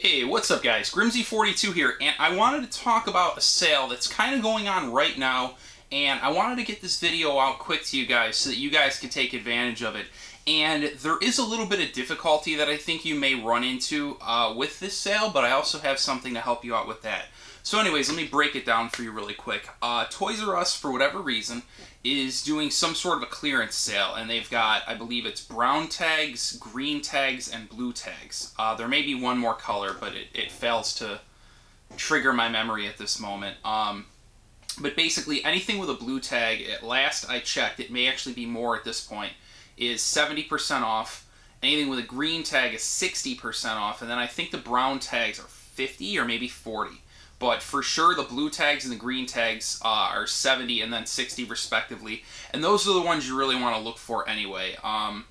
Hey, what's up guys? Grimsy42 here, and I wanted to talk about a sale that's kind of going on right now, and I wanted to get this video out quick to you guys so that you guys can take advantage of it. And there is a little bit of difficulty that I think you may run into with this sale, but I also have something to help you out with that. So anyways, let me break it down for you really quick. Toys R Us, for whatever reason, is doing some sort of a clearance sale, and they've got, I believe it's brown tags, green tags, and blue tags. There may be one more color, but it fails to trigger my memory at this moment. But basically, anything with a blue tag, at last I checked, it may actually be more at this point, is 70% off. Anything with a green tag is 60% off, and then I think the brown tags are 50 or maybe 40. But for sure, the blue tags and the green tags are 70 and then 60 respectively. And those are the ones you really want to look for anyway. And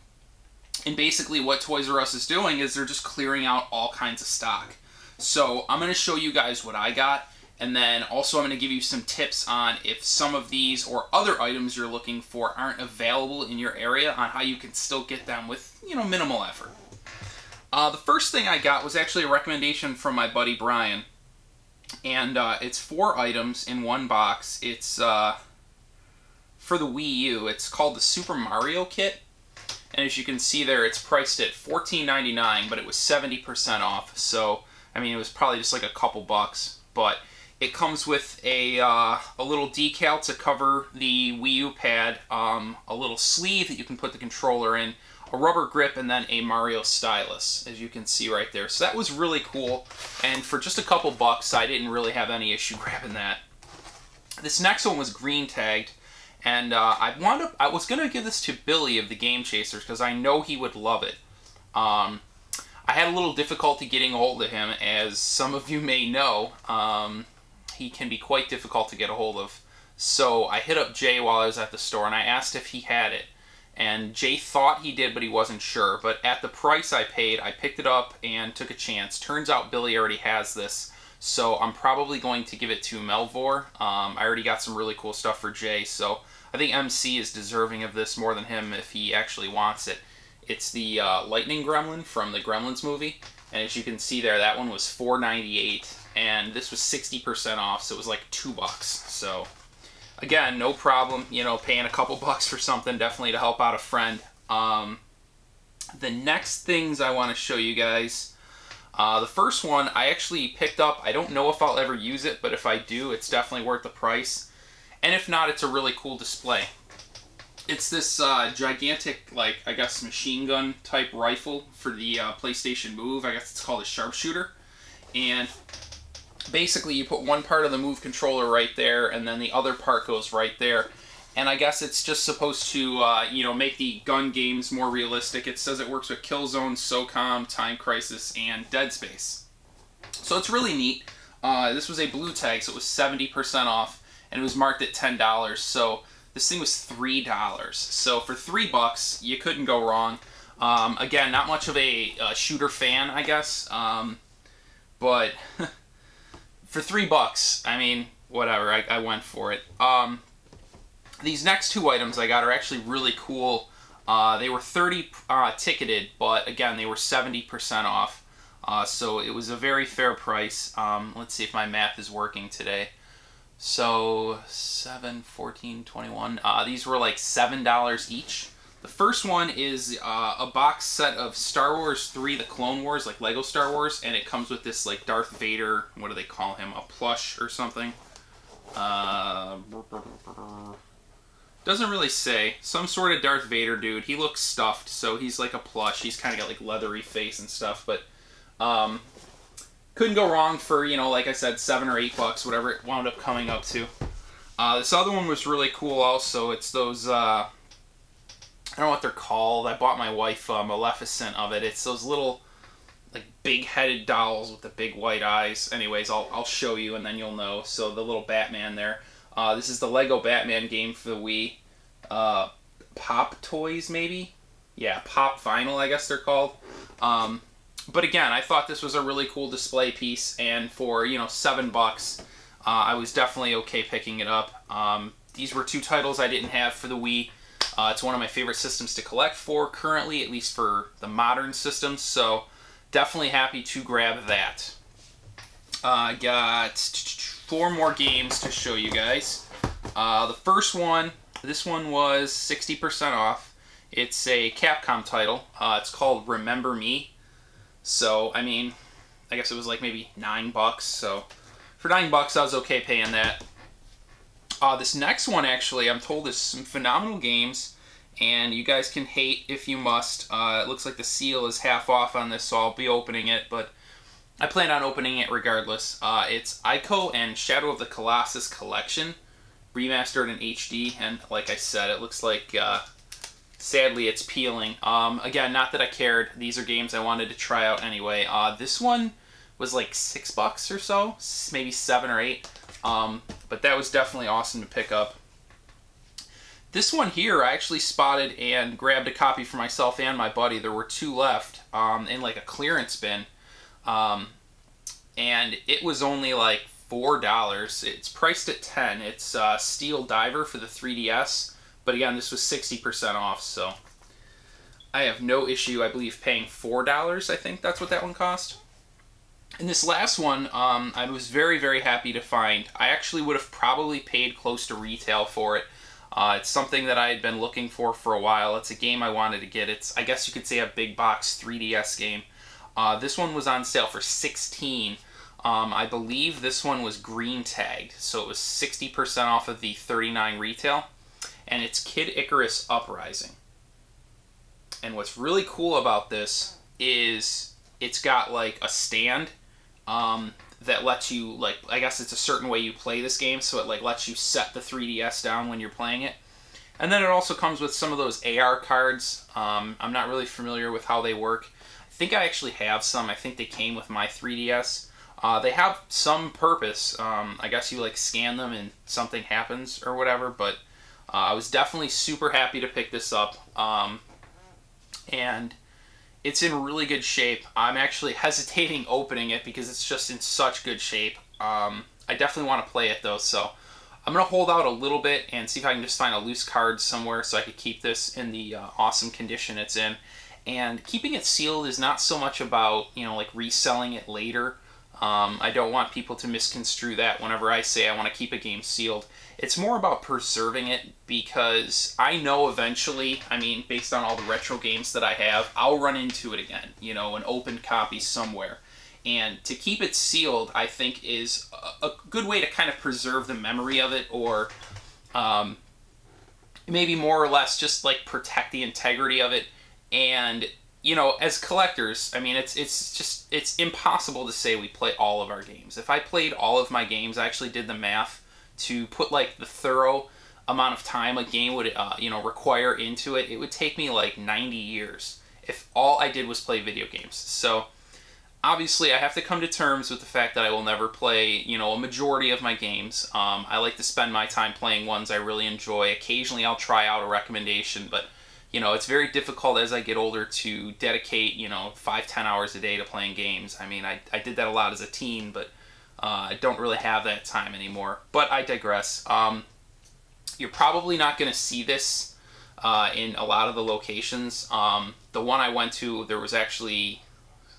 basically what Toys R Us is doing is they're just clearing out all kinds of stock. So I'm going to show you guys what I got. And then also I'm going to give you some tips on if some of these or other items you're looking for aren't available in your area on how you can still get them with, minimal effort. The first thing I got was actually a recommendation from my buddy Brian. And it's 4 items in one box. It's for the Wii U. It's called the Super Mario Kit. And as you can see there, it's priced at $14.99, but it was 70% off. So, I mean, it was probably just like a couple bucks. But it comes with a little decal to cover the Wii U pad, a little sleeve that you can put the controller in, a rubber grip, and then a Mario stylus, as you can see right there. So that was really cool, and for just a couple bucks, I didn't really have any issue grabbing that. This next one was green tagged, and I was going to give this to Billy of the Game Chasers, because I know he would love it. I had a little difficulty getting a hold of him, as some of you may know. He can be quite difficult to get a hold of. So I hit up Jay while I was at the store, and I asked if he had it. And Jay thought he did, but he wasn't sure. But at the price I paid, I picked it up and took a chance. Turns out Billy already has this, so I'm probably going to give it to Melvor. I already got some really cool stuff for Jay, so I think MC is deserving of this more than him if he actually wants it. It's the Lightning Gremlin from the Gremlins movie, and as you can see there, that one was $4.98, and this was 60% off, so it was like $2. So again, no problem, paying a couple bucks for something, definitely to help out a friend. The next things I want to show you guys, the first one I actually picked up. I don't know if I'll ever use it, but if I do, it's definitely worth the price. And if not, it's a really cool display. It's this gigantic, I guess, machine gun type rifle for the PlayStation Move. I guess it's called a sharpshooter. And basically, you put one part of the Move controller right there, and then the other part goes right there. And I guess it's just supposed to, make the gun games more realistic. It says it works with Killzone, SOCOM, Time Crisis, and Dead Space. So it's really neat. This was a blue tag, so it was 70% off, and it was marked at $10. So this thing was $3. So for $3, you couldn't go wrong. Again, not much of a shooter fan, I guess. But for $3, I mean, whatever, I went for it. These next 2 items I got are actually really cool. They were 30 ticketed, but again, they were 70% off. So it was a very fair price. Let's see if my math is working today. So 7, 14, 21. These were like $7 each. The first one is a box set of Star Wars 3, The Clone Wars, like Lego Star Wars, and it comes with this like Darth Vader, what do they call him, a plush or something? Doesn't really say. Some sort of Darth Vader dude. He looks stuffed, so he's like a plush. He's kind of got like leathery face and stuff, but couldn't go wrong for, like I said, $7 or $8, whatever it wound up coming up to. This other one was really cool also. It's those, I don't know what they're called. I bought my wife Maleficent of it. It's those little, like, big-headed dolls with the big white eyes. Anyways, I'll show you and then you'll know. So the little Batman there. This is the Lego Batman game for the Wii. Pop Toys, maybe? Yeah, Pop Vinyl, I guess they're called. But again, I thought this was a really cool display piece, and for, $7, I was definitely okay picking it up. These were 2 titles I didn't have for the Wii. It's one of my favorite systems to collect for currently, at least for the modern systems, so definitely happy to grab that. I got 4 more games to show you guys. The first one, this one was 60% off. It's a Capcom title. It's called Remember Me. So, I mean, I guess it was like maybe $9. So, for $9, I was okay paying that. This next one, actually, I'm told is some phenomenal games, and you guys can hate if you must. It looks like the seal is half off on this, so I'll be opening it, but I plan on opening it regardless. It's Ico and Shadow of the Colossus Collection, remastered in HD, and like I said, it looks like, sadly, it's peeling. Again, not that I cared. These are games I wanted to try out anyway. This one was like $6 or so, maybe 7 or 8. But that was definitely awesome to pick up. This one here, I actually spotted and grabbed a copy for myself and my buddy. There were 2 left in like a clearance bin. And it was only like $4. It's priced at $10. It's Steel Diver for the 3DS. But again, this was 60% off, so I have no issue, I believe, paying $4. I think that's what that one cost. And this last one, I was very, very happy to find. I actually would have probably paid close to retail for it. It's something that I had been looking for a while. It's a game I wanted to get. It's, I guess you could say, a big box 3DS game. This one was on sale for $16. I believe this one was green tagged, so it was 60% off of the $39 retail. And it's Kid Icarus Uprising. And what's really cool about this is it's got like a stand that lets you, like, I guess it's a certain way you play this game, so it like lets you set the 3DS down when you're playing it. And then it also comes with some of those AR cards. I'm not really familiar with how they work. I think I actually have some. I think they came with my 3DS. They have some purpose. I guess you like scan them and something happens or whatever, but I was definitely super happy to pick this up. And it's in really good shape. I'm actually hesitating opening it because it's just in such good shape. I definitely want to play it though, so I'm going to hold out a little bit and see if I can just find a loose card somewhere so I could keep this in the awesome condition it's in. And keeping it sealed is not so much about, you know, like reselling it later. I don't want people to misconstrue that whenever I say I want to keep a game sealed. It's more about preserving it because I know eventually, I mean, based on all the retro games that I have, I'll run into it again, you know, an open copy somewhere. And to keep it sealed, I think, is a good way to kind of preserve the memory of it, or maybe more or less just like protect the integrity of it. And, you know, as collectors, I mean, it's impossible to say we play all of our games. If I played all of my games, I actually did the math to put like the thorough amount of time a game would you know, require into it, it would take me like 90 years if all I did was play video games. So obviously I have to come to terms with the fact that I will never play, you know, a majority of my games. I like to spend my time playing ones I really enjoy. Occasionally I'll try out a recommendation, but you know, it's very difficult as I get older to dedicate, you know, 5-10 hours a day to playing games. I mean, I did that a lot as a teen, but I don't really have that time anymore. But I digress. You're probably not going to see this in a lot of the locations. The one I went to, there was actually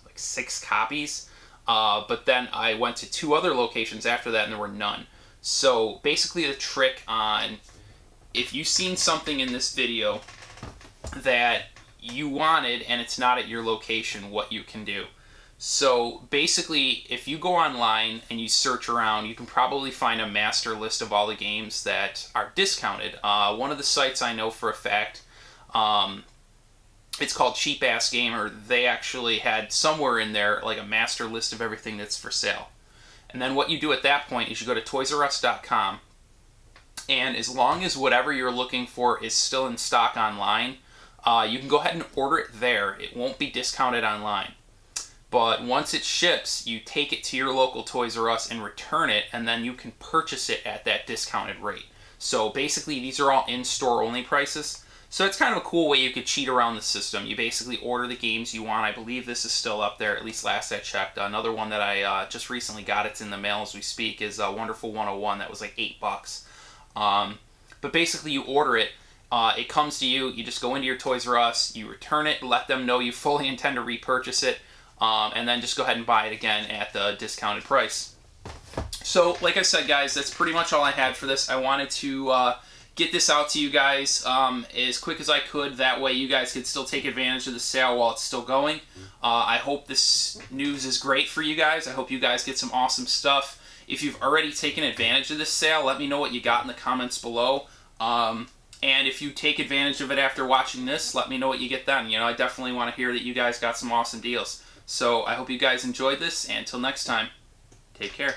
like 6 copies. But then I went to 2 other locations after that and there were none. So basically the trick on, if you've seen something in this video that you wanted and it's not at your location, what you can do. So basically, if you go online and you search around, you can probably find a master list of all the games that are discounted. One of the sites I know for a fact, it's called Cheap Ass Gamer. They actually had somewhere in there like a master list of everything that's for sale. And then what you do at that point is you go to toysrus.com, and as long as whatever you're looking for is still in stock online, you can go ahead and order it there. It won't be discounted online. But once it ships, you take it to your local Toys R Us and return it, and then you can purchase it at that discounted rate. So basically, these are all in-store only prices. So it's kind of a cool way you could cheat around the system. You basically order the games you want. I believe this is still up there, at least last I checked. Another one that I just recently got, it's in the mail as we speak, is Wonderful 101. That was like $8. But basically, you order it. It comes to you. You just go into your Toys R Us, you return it, let them know you fully intend to repurchase it. and then just go ahead and buy it again at the discounted price. So, like I said, guys, that's pretty much all I had for this. I wanted to get this out to you guys as quick as I could. That way you guys could still take advantage of the sale while it's still going. I hope this news is great for you guys. I hope you guys get some awesome stuff. If you've already taken advantage of this sale, let me know what you got in the comments below. And if you take advantage of it after watching this, let me know what you get then. You know, I definitely want to hear that you guys got some awesome deals. So I hope you guys enjoyed this, and until next time, take care.